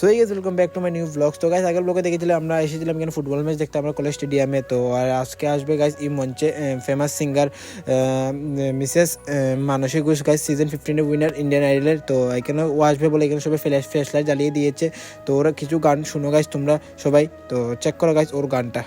So এই guys welcome back to my new blogs. তো guys আগের ব্লগে দেখেছিলাম আমরা এসেছিলাম এখানে ফুটবল ম্যাচ দেখতে আমরা কলেজ স্টেডিয়ামে। তো আর আজকে আসবে গাইস এই মঞ্চে famous singer Mrs Mansi Ghosh guys, season 15 winner Indian আইডলের। তো এখানে ও আসবে বলে এখানে সবাই ফ্ল্যাশ লাইট জ্বালিয়ে দিয়েছে। তো ওরা কিছু গান শুনো গাইস তোমরা সবাই, তো চেক করো গাইস ওর গানটা।